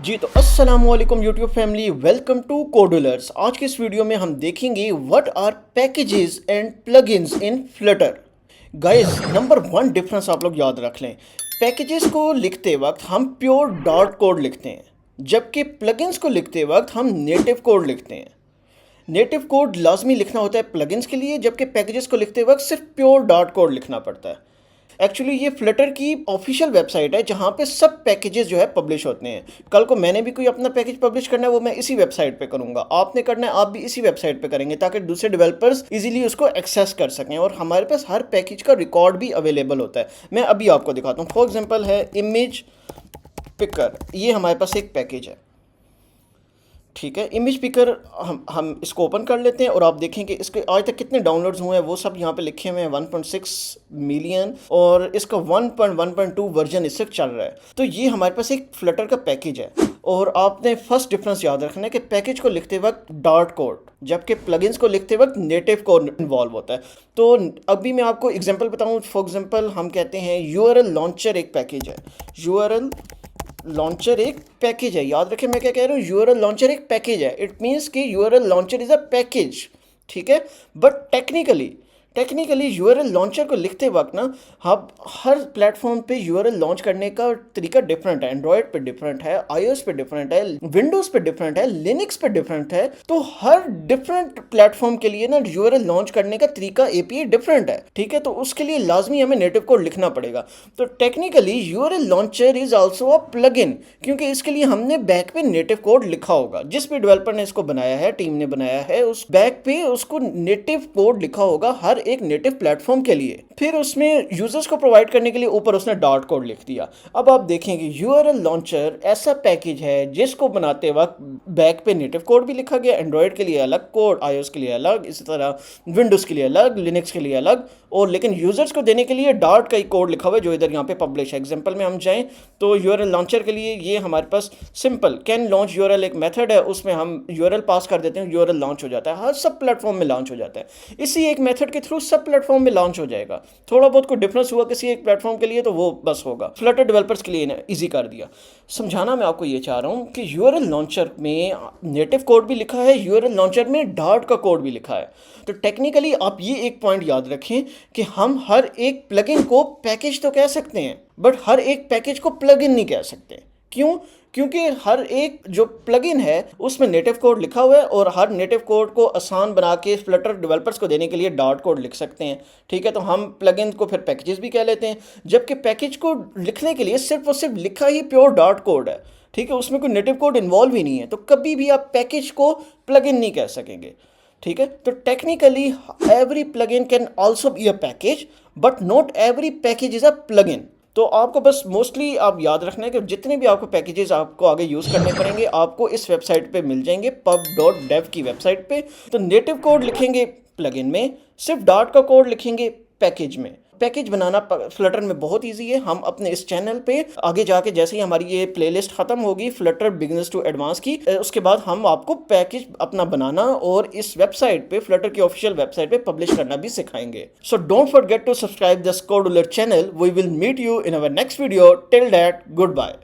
जी तो अस्सलाम वालेकुम YouTube family, welcome to Codulars. आज के इस वीडियो में हम देखेंगे what are packages and plugins in Flutter. Guys, number one difference आप लोग याद रख लें। पैकेजेस को लिखते वक्त हम प्योर डॉट कोड लिखते हैं, जबकि प्लगइन्स को लिखते वक्त हम नेटिव कोड लिखते हैं। नेटिव कोड लाजमी लिखना होता है प्लगइन्स के लिए, जबकि पैकेजेस को लिखते वक्त सिर्फ प्योर डॉट कोड लिखना पड़ता है। एक्चुअली ये फ्लटर की ऑफिशियल वेबसाइट है जहाँ पे सब पैकेजेस जो है पब्लिश होते हैं। कल को मैंने भी कोई अपना पैकेज पब्लिश करना है, वो मैं इसी वेबसाइट पे करूँगा। आपने करना है, आप भी इसी वेबसाइट पे करेंगे, ताकि दूसरे डेवलपर्स इजीली उसको एक्सेस कर सकें। और हमारे पास हर पैकेज का रिकॉर्ड भी अवेलेबल होता है। मैं अभी आपको दिखाता हूँ। फॉर एग्जाम्पल है इमेज पिकर, ये हमारे पास एक पैकेज है। ठीक है, इमेज पिकर हम इसको ओपन कर लेते हैं और आप देखें कि इसके आज तक कितने डाउनलोड्स हुए हैं वो सब यहाँ पे लिखे हुए हैं, 1.6 मिलियन, और इसका 1.1.2 वर्जन इस वक्त चल रहा है। तो ये हमारे पास एक फ्लटर का पैकेज है। और आपने फर्स्ट डिफरेंस याद रखना है कि पैकेज को लिखते वक्त डॉट कोड, जबकि प्लगइन्स को लिखते वक्त नेटिव कोड इन्वॉल्व होता है। तो अभी मैं आपको एग्जांपल बताऊं। फॉर एग्जांपल हम कहते हैं यूआरएल लॉन्चर एक पैकेज है। यूआरएल लॉन्चर एक पैकेज है। याद रखें मैं क्या कह रहा हूँ, यूआरएल लॉन्चर एक पैकेज है। इट मीन्स कि URL launcher is a package. ठीक है, बट टेक्निकली यूआरएल लॉन्चर को लिखते वक्त ना, हम हर प्लेटफॉर्म पे यूआरएल लॉन्च करने का तरीका डिफरेंट है। एंड्रॉयड पे डिफरेंट है, आईओएस पे डिफरेंट है, विंडोज़ पे डिफरेंट है, लिनक्स पे डिफरेंट है। तो हर डिफरेंट प्लेटफॉर्म के लिए ना यूआरएल लॉन्च करने का तरीका एपीआई डिफरेंट है। ठीक है, तो उसके लिए लाजमी हमें नेटिव कोड लिखना पड़ेगा। तो technically URL launcher is also a plugin, क्योंकि इसके लिए हमने बैक पे नेटिव कोड लिखा होगा। जिस भी डेवलपर ने इसको बनाया है, टीम ने बनाया है, उस बैक पे उसको नेटिव कोड लिखा होगा हर एक नेटिव प्लेटफॉर्म के लिए। फिर उसमें यूजर्स को प्रोवाइड करने के लिए ऊपर उसने डॉट कोड लिख दिया। अब आप देखेंगे यूआरएल लॉन्चर ऐसा पैकेज है जिसको बनाते वक्त बैक पे नेटिव कोड भी लिखा गया। एंड्रॉयड के लिए अलग कोड, आईओएस के लिए अलग, इसी तरह विंडोज़ के लिए अलग, लिनक्स के लिए अलग, और लेकिन यूजर्स को देने के लिए डॉट का ही कोड लिखा हुआ है जो इधर यहाँ पे पब्लिश है। एग्जांपल में हम जाएं तो यूआरएल लॉन्चर के लिए ये हमारे पास सिंपल कैन लॉन्च यूआरएल एक मेथड है, उसमें हम यूआरएल पास कर देते हैं, यूआरएल लॉन्च हो जाता है। हर सब प्लेटफॉर्म में लॉन्च हो जाता है। इसी एक मेथड के थ्रू सब प्लेटफॉर्म में लॉन्च हो जाएगा। थोड़ा बहुत कोई डिफरेंस हुआ किसी एक प्लेटफॉर्म के लिए तो वो बस होगा। फ्लटर डेवलपर्स के लिए इजी कर दिया। समझाना मैं आपको ये चाह रहा हूँ कि यूआरएल लॉन्चर में नेटिव कोड भी लिखा है, यूआरएल लॉन्चर में डॉट का कोड भी लिखा है। तो टेक्निकली आप ये एक पॉइंट याद रखें कि हम हर एक प्लगइन को पैकेज तो कह सकते हैं, बट हर एक पैकेज को प्लगइन नहीं कह सकते। क्यों? क्योंकि हर एक जो प्लगइन है उसमें नेटिव कोड लिखा हुआ है, और हर नेटिव कोड को आसान बना के फ्लटर डेवलपर्स को देने के लिए डॉट कोड लिख सकते हैं। ठीक है, तो हम प्लगइन को फिर पैकेजेस भी कह लेते हैं, जबकि पैकेज को लिखने के लिए सिर्फ और सिर्फ लिखा ही प्योर डॉट कोड है। ठीक है, उसमें कोई नेटिव कोड इन्वॉल्व ही नहीं है, तो कभी भी आप पैकेज को प्लगइन नहीं कह सकेंगे। ठीक है, तो technically every plugin can also be a package, but not every package is a plugin. तो आपको बस मोस्टली आप याद रखना है कि जितने भी आपको पैकेजेस आपको आगे यूज़ करने पड़ेंगे, आपको इस वेबसाइट पे मिल जाएंगे, pub.dev की वेबसाइट पे। तो नेटिव कोड लिखेंगे प्लगइन में, सिर्फ डॉट का कोड लिखेंगे पैकेज में। पैकेज बनाना फ्लटर में बहुत इजी है। हम अपने इस चैनल पे आगे जाके, जैसे ही हमारी ये प्लेलिस्ट खत्म होगी फ्लटर बिगिनर्स टू एडवांस की, उसके बाद हम आपको पैकेज अपना बनाना और इस वेबसाइट पे, फ्लटर की ऑफिशियल वेबसाइट पे पब्लिश करना भी सिखाएंगे। So don't forget to subscribe the Kodular channel. We will meet you in our next video. Till that, good bye.